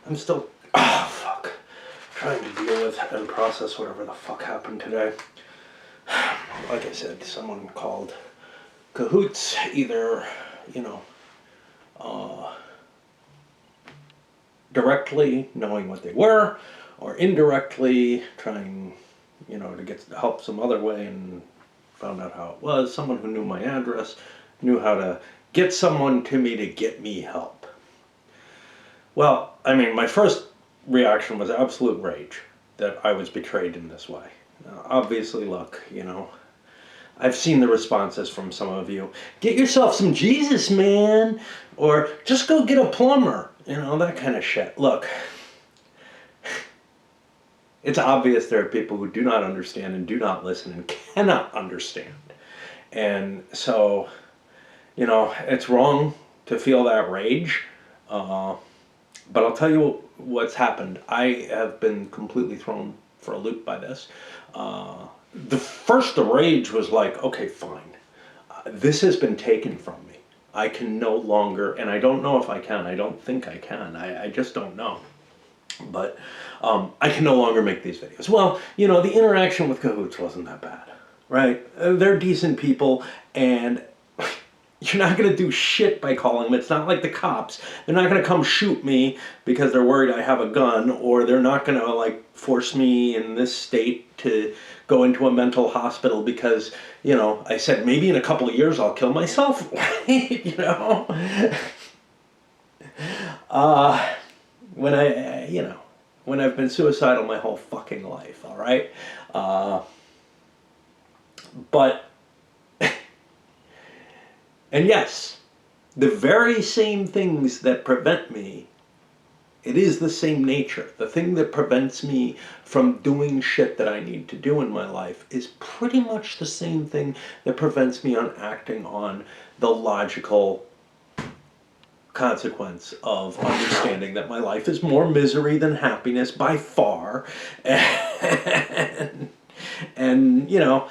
I'm still, oh fuck, trying to deal with and process whatever the fuck happened today. Like I said, someone called cahoots, either, you know, directly knowing what they were, or indirectly trying, you know, to get help some other way, and found out how it was. Someone who knew my address, knew how to get someone to me to get me help. Well, I mean, my first reaction was absolute rage that I was betrayed in this way. Obviously, look, you know, I've seen the responses from some of you. Get yourself some Jesus, man. Or just go get a plumber. You know, that kind of shit. Look, it's obvious there are people who do not understand and do not listen and cannot understand. And so, you know, it's wrong to feel that rage. But I'll tell you what's happened. I have been completely thrown for a loop by this. The rage was like, okay, fine. This has been taken from me. I can no longer, and I don't know if I can. I don't think I can. I just don't know. But I can no longer make these videos. Well, you know, the interaction with cahoots wasn't that bad, right? They're decent people, and you're not going to do shit by calling them. It's not like the cops. They're not going to come shoot me because they're worried I have a gun, or they're not going to, like, force me in this state to go into a mental hospital because, you know, I said maybe in a couple of years I'll kill myself, right? You know? When I've been suicidal my whole fucking life, all right? But... And yes, the very same things that prevent me, it is the same nature. The thing that prevents me from doing shit that I need to do in my life is pretty much the same thing that prevents me on acting on the logical consequence of understanding that my life is more misery than happiness by far. And you know,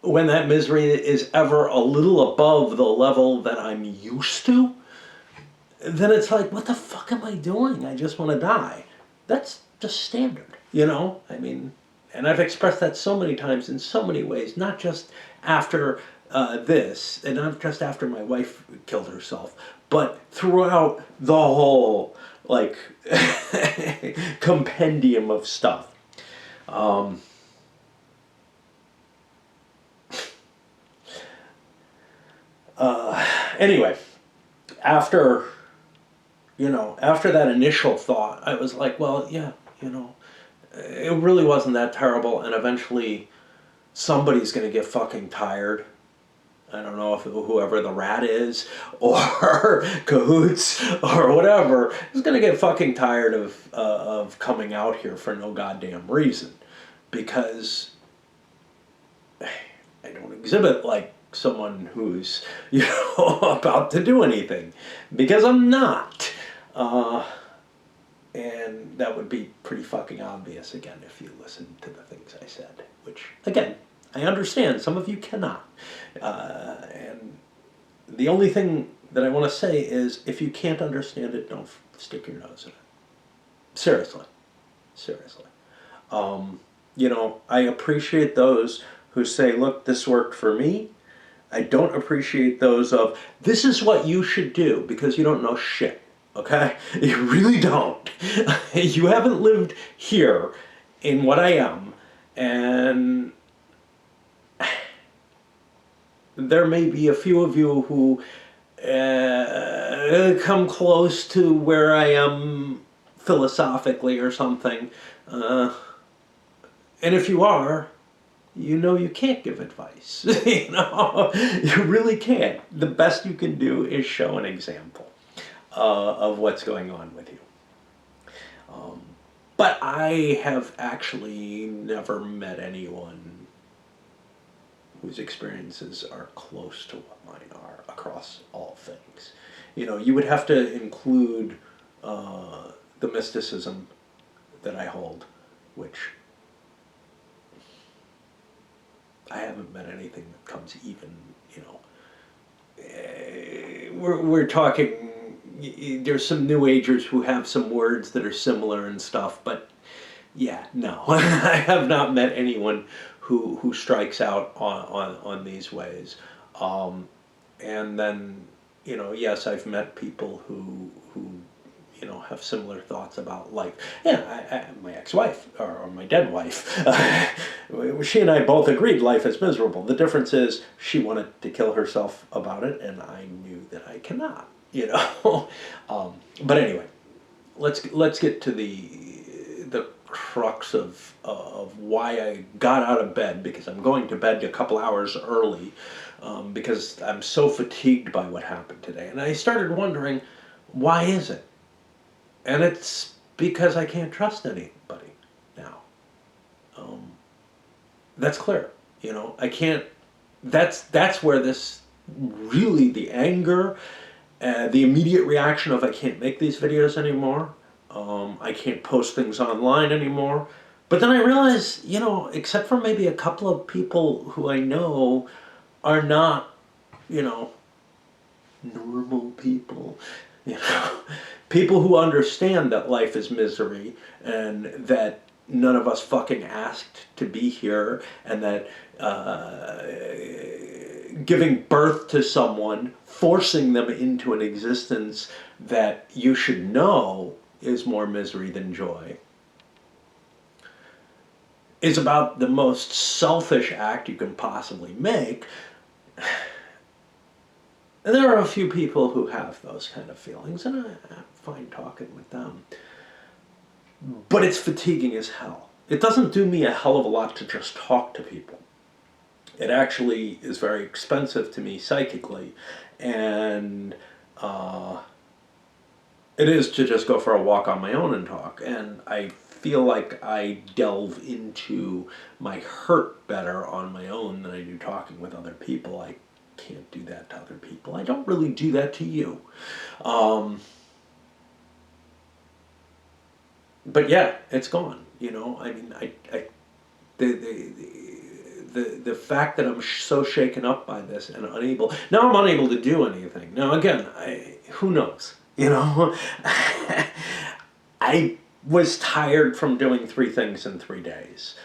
when that misery is ever a little above the level that I'm used to, then it's like, what the fuck am I doing? I just want to die. That's just standard, you know? I mean, and I've expressed that so many times in so many ways, not just after this, and not just after my wife killed herself, but throughout the whole, like, compendium of stuff. Anyway, after that initial thought, I was like, well, yeah, you know, it really wasn't that terrible, and eventually somebody's going to get fucking tired. I don't know if whoever the rat is, or cahoots, or whatever, is going to get fucking tired of coming out here for no goddamn reason. Because I don't exhibit like someone who's, you know, about to do anything, because I'm not. And that would be pretty fucking obvious, again, if you listen to the things I said, which, again, I understand some of you cannot. And the only thing that I want to say is, if you can't understand it, don't stick your nose in it. Seriously. Seriously. You know, I appreciate those who say, look, this worked for me. I don't appreciate those of, this is what you should do, because you don't know shit, okay? You really don't. You haven't lived here in what I am, and there may be a few of you who come close to where I am philosophically or something, and if you are, you know you can't give advice. You know, you really can't. The best you can do is show an example of what's going on with you. But I have actually never met anyone whose experiences are close to what mine are across all things. You know, you would have to include the mysticism that I hold, which I haven't met anything that comes even, you know, we're talking, there's some New Agers who have some words that are similar and stuff, but yeah, no. I have not met anyone who strikes out on these ways. And then, yes, I've met people who have similar thoughts about life. Yeah, my ex-wife, or my dead wife, she and I both agreed life is miserable. The difference is she wanted to kill herself about it, and I knew that I cannot, But anyway, let's get to the crux of why I got out of bed, because I'm going to bed a couple hours early, because I'm so fatigued by what happened today. And I started wondering, why is it? And it's because I can't trust anybody now. That's clear. I can't. That's where this really, the anger, the immediate reaction of I can't make these videos anymore. I can't post things online anymore. But then I realized, except for maybe a couple of people who I know are not, normal people, people who understand that life is misery and that none of us fucking asked to be here, and that giving birth to someone, forcing them into an existence that you should know is more misery than joy, is about the most selfish act you can possibly make. And there are a few people who have those kind of feelings, and I'm fine talking with them. But it's fatiguing as hell. It doesn't do me a hell of a lot to just talk to people. It actually is very expensive to me psychically, and it is to just go for a walk on my own and talk. And I feel like I delve into my hurt better on my own than I do talking with other people. I can't do that to other people. I don't really do that to you. But yeah, it's gone. I mean, the fact that I'm so shaken up by this and unable. Now I'm unable to do anything. Now again, who knows? I was tired from doing 3 things in 3 days.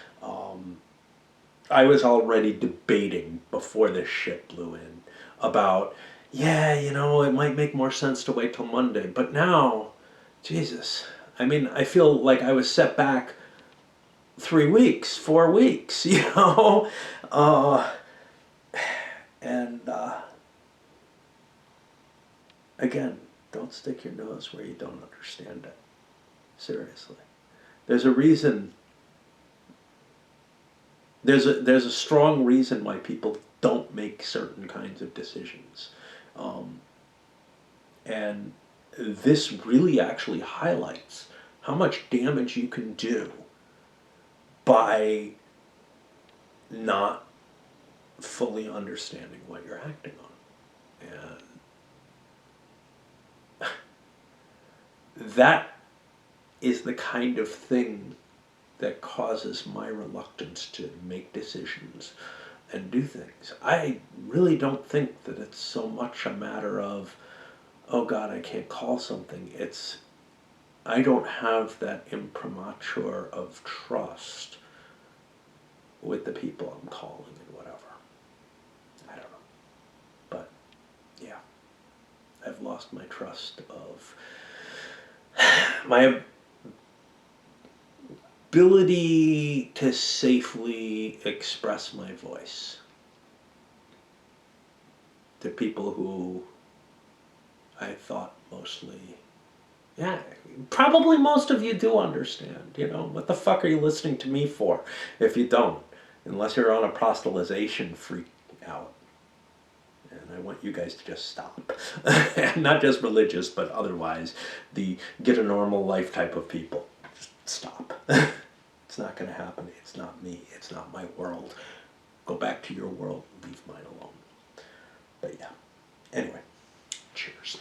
I was already debating before this shit blew in about, it might make more sense to wait till Monday. But now, Jesus, I mean, I feel like I was set back 3 weeks, 4 weeks, and again, don't stick your nose where you don't understand it. Seriously. There's a reason. There's a strong reason why people don't make certain kinds of decisions. And this really actually highlights how much damage you can do by not fully understanding what you're acting on. And that is the kind of thing that causes my reluctance to make decisions and do things. I really don't think that it's so much a matter of, oh God, I can't call something. It's, I don't have that imprimatur of trust with the people I'm calling and whatever. I don't know. But yeah, I've lost my trust of my ability to safely express my voice to people who I thought mostly, probably most of you do understand, what the fuck are you listening to me for if you don't, unless you're on a proselytization freak out. And I want you guys to just stop. Not just religious, but otherwise, the get a normal life type of people. Just stop. It's not going to happen. It's not me. It's not my world. Go back to your world and leave mine alone. But yeah. Anyway, cheers.